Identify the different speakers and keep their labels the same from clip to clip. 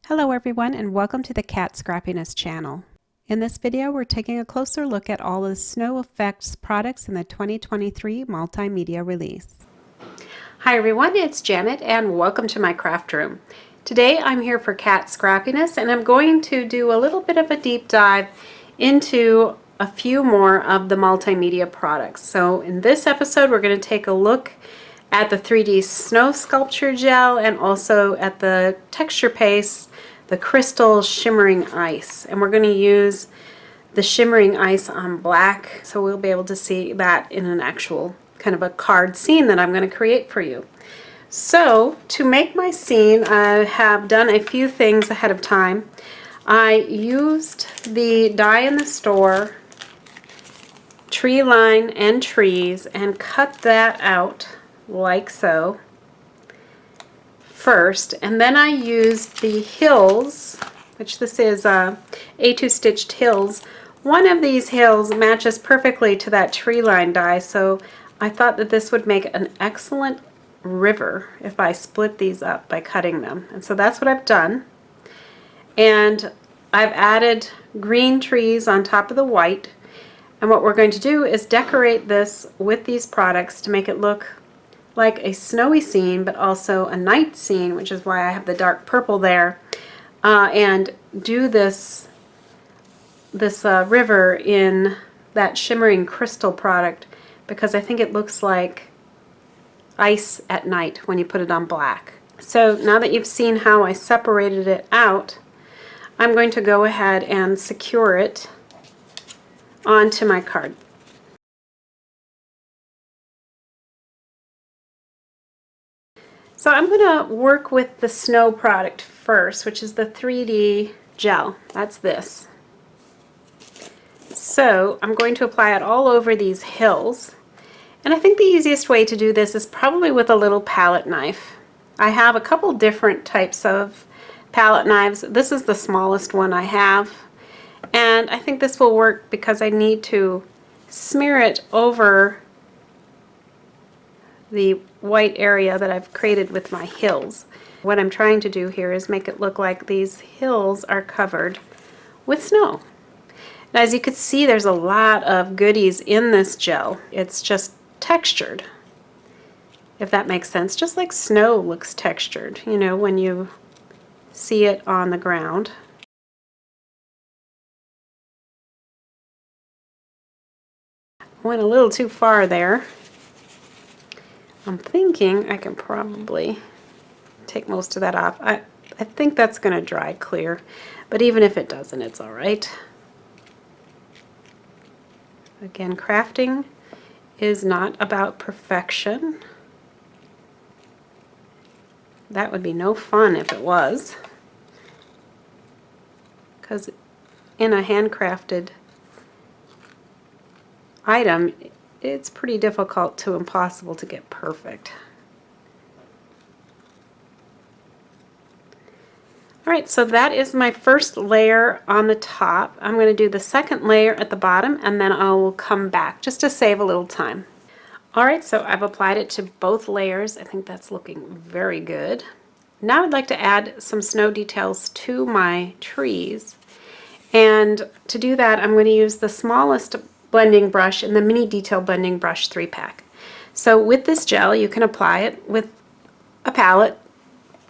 Speaker 1: Hello everyone and welcome to the Cat Scrappiness channel. In this video we're taking a closer look at all the snow effects products in the 2023 multimedia release. Hi everyone, it's Janet and welcome to my craft room. Today I'm here for Cat Scrappiness and I'm going to do a little bit of a deep dive into a few more of the multimedia products. So in this episode we're going to take a look at the 3D snow sculpture gel and also at the texture paste, the crystal shimmering ice. And we're going to use the shimmering ice on black, so we'll be able to see that in an actual kind of a card scene that I'm going to create for you. So to make my scene, I have done a few things ahead of time. I used the die in the store, tree line and trees, and cut that out like so first, and then I used the hills, which this is A2 stitched hills. One of these hills matches perfectly to that tree line die, so I thought that this would make an excellent river if I split these up by cutting them. And so that's what I've done. And I've added green trees on top of the white, and what we're going to do is decorate this with these products to make it look like a snowy scene, but also a night scene, which is why I have the dark purple there, and do this river in that shimmering crystal product because I think it looks like ice at night when you put it on black. So now that you've seen how I separated it out, I'm going to go ahead and secure it onto my card. So I'm going to work with the snow product first, which is the 3D gel. That's this. So I'm going to apply it all over these hills. And I think the easiest way to do this is probably with a little palette knife. I have a couple different types of palette knives. This is the smallest one I have. And I think this will work because I need to smear it over the white area that I've created with my hills. What I'm trying to do here is make it look like these hills are covered with snow. And as you can see, there's a lot of goodies in this gel. It's just textured, if that makes sense. Just like snow looks textured, you know, when you see it on the ground. I went a little too far there. I'm thinking I can probably take most of that off. I think that's going to dry clear, but even if it doesn't, it's all right. Again, crafting is not about perfection. That would be no fun if it was, because in a handcrafted item, it's pretty difficult to impossible to get perfect. Alright, so that is my first layer on the top. I'm going to do the second layer at the bottom and then I will come back just to save a little time. Alright, so I've applied it to both layers. I think that's looking very good. Now I'd like to add some snow details to my trees. And to do that, I'm going to use the smallest blending brush in the mini detail blending brush 3-pack. So with this gel you can apply it with a palette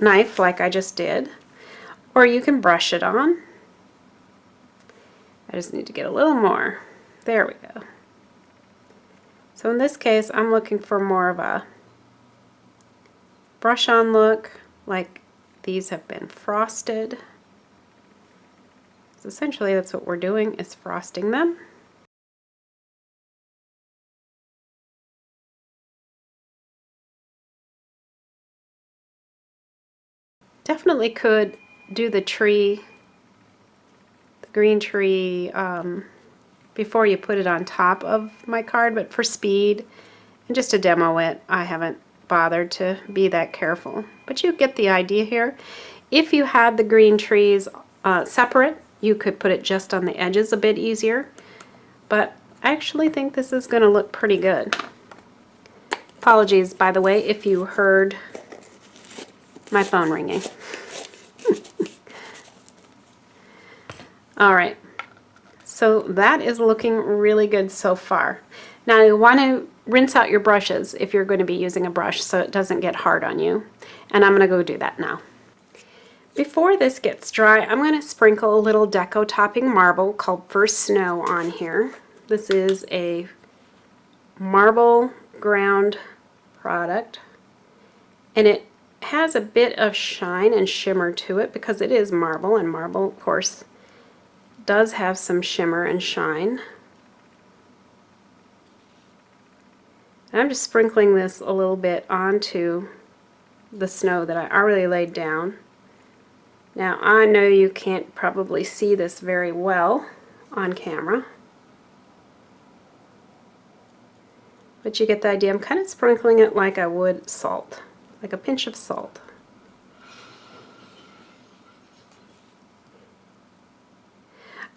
Speaker 1: knife like I just did, or you can brush it on. I just need to get a little more. There we go. So in this case I'm looking for more of a brush on look, like these have been frosted. So essentially that's what we're doing, is frosting them. Definitely could do the tree, the green tree, before you put it on top of my card, but for speed and just to demo it, I haven't bothered to be that careful. But you get the idea here. If you had the green trees separate, you could put it just on the edges a bit easier, but I actually think this is going to look pretty good. Apologies, by the way, if you heard my phone ringing. All right, so that is looking really good so far. Now you want to rinse out your brushes if you're going to be using a brush so it doesn't get hard on you. And I'm going to go do that now. Before this gets dry, I'm going to sprinkle a little Deco Topping Marble called First Snow on here. This is a marble ground product, and it has a bit of shine and shimmer to it because it is marble, and marble, of course, does have some shimmer and shine. And I'm just sprinkling this a little bit onto the snow that I already laid down. Now I know you can't probably see this very well on camera, but you get the idea. I'm kind of sprinkling it like I would salt, like a pinch of salt.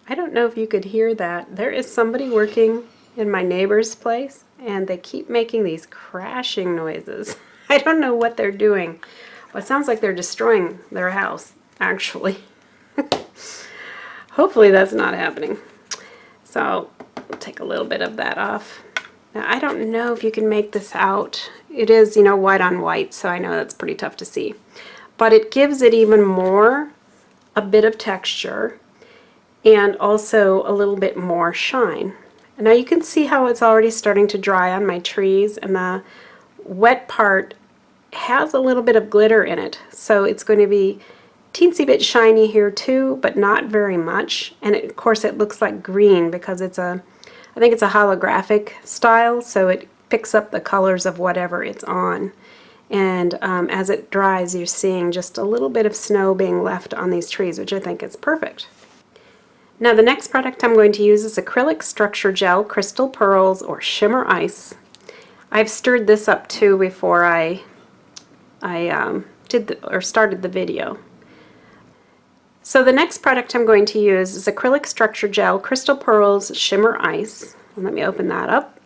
Speaker 1: I don't know if you could hear that. There is somebody working in my neighbor's place, and they keep making these crashing noises. I don't know what they're doing. Well, it sounds like they're destroying their house, actually. Hopefully that's not happening. So I'll take a little bit of that off. Now I don't know if you can make this out. It is, you know, white on white, so I know that's pretty tough to see. But it gives it even more, a bit of texture, and also a little bit more shine. And now you can see how it's already starting to dry on my trees, and the wet part has a little bit of glitter in it, so it's going to be teensy bit shiny here too, but not very much. And of course it looks like green because it's a, I think it's a holographic style, so it picks up the colors of whatever it's on. And as it dries, you're seeing just a little bit of snow being left on these trees, which I think is perfect. Now the next product I'm going to use is Acrylic Structure Gel Crystal Pearls, or Shimmer Ice. I've stirred this up too before I started the video. So the next product I'm going to use is Acrylic Structure Gel Crystal Pearls Shimmer Ice. Let me open that up.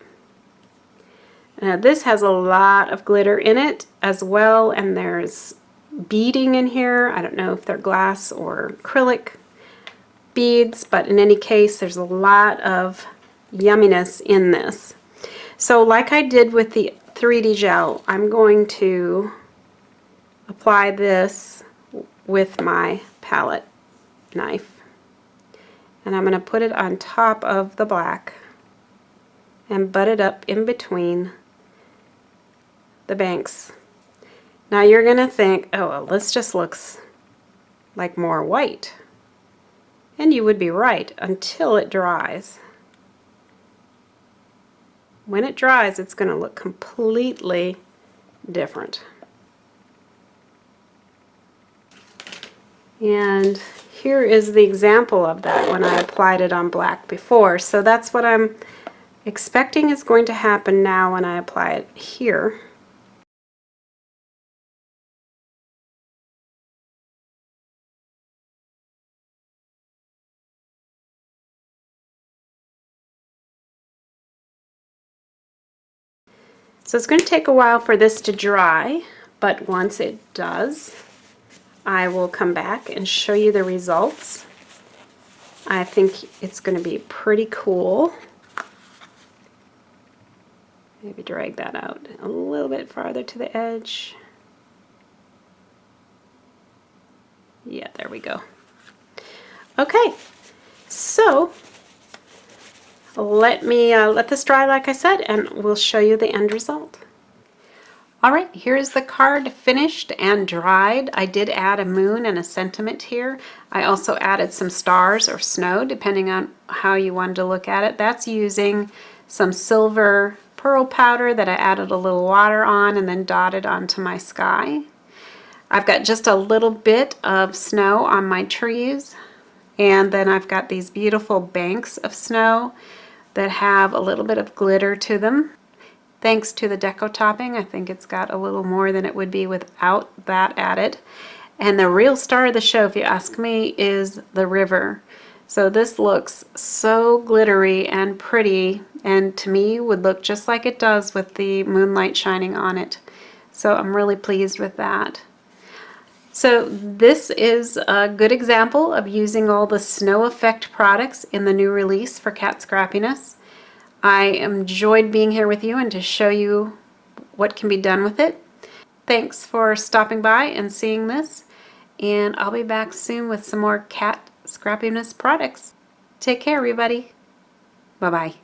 Speaker 1: Now this has a lot of glitter in it as well, and there's beading in here. I don't know if they're glass or acrylic beads, but in any case there's a lot of yumminess in this. So like I did with the 3D gel, I'm going to apply this with my palette knife, and I'm going to put it on top of the black and butt it up in between the banks. Now you're going to think, oh well, this just looks like more white. And you would be right until it dries. When it dries, it's going to look completely different. And here is the example of that when I applied it on black before. So that's what I'm expecting is going to happen now when I apply it here. So it's going to take a while for this to dry, but once it does, I will come back and show you the results. I think it's going to be pretty cool. Maybe drag that out a little bit farther to the edge. Yeah, there we go. Okay, so let this dry like I said, and we'll show you the end result. Alright, here's the card finished and dried. I did add a moon and a sentiment here. I also added some stars or snow, depending on how you wanted to look at it. That's using some silver pearl powder that I added a little water on and then dotted onto my sky. I've got just a little bit of snow on my trees, and then I've got these beautiful banks of snow that have a little bit of glitter to them. Thanks to the Deco Topping, I think it's got a little more than it would be without that added. And the real star of the show, if you ask me, is the river. So this looks so glittery and pretty, and to me would look just like it does with the moonlight shining on it. So I'm really pleased with that. So this is a good example of using all the snow effect products in the new release for Cat Scrappiness. I enjoyed being here with you and to show you what can be done with it. Thanks for stopping by and seeing this, and I'll be back soon with some more Cat Scrappiness products. Take care, everybody. Bye-bye.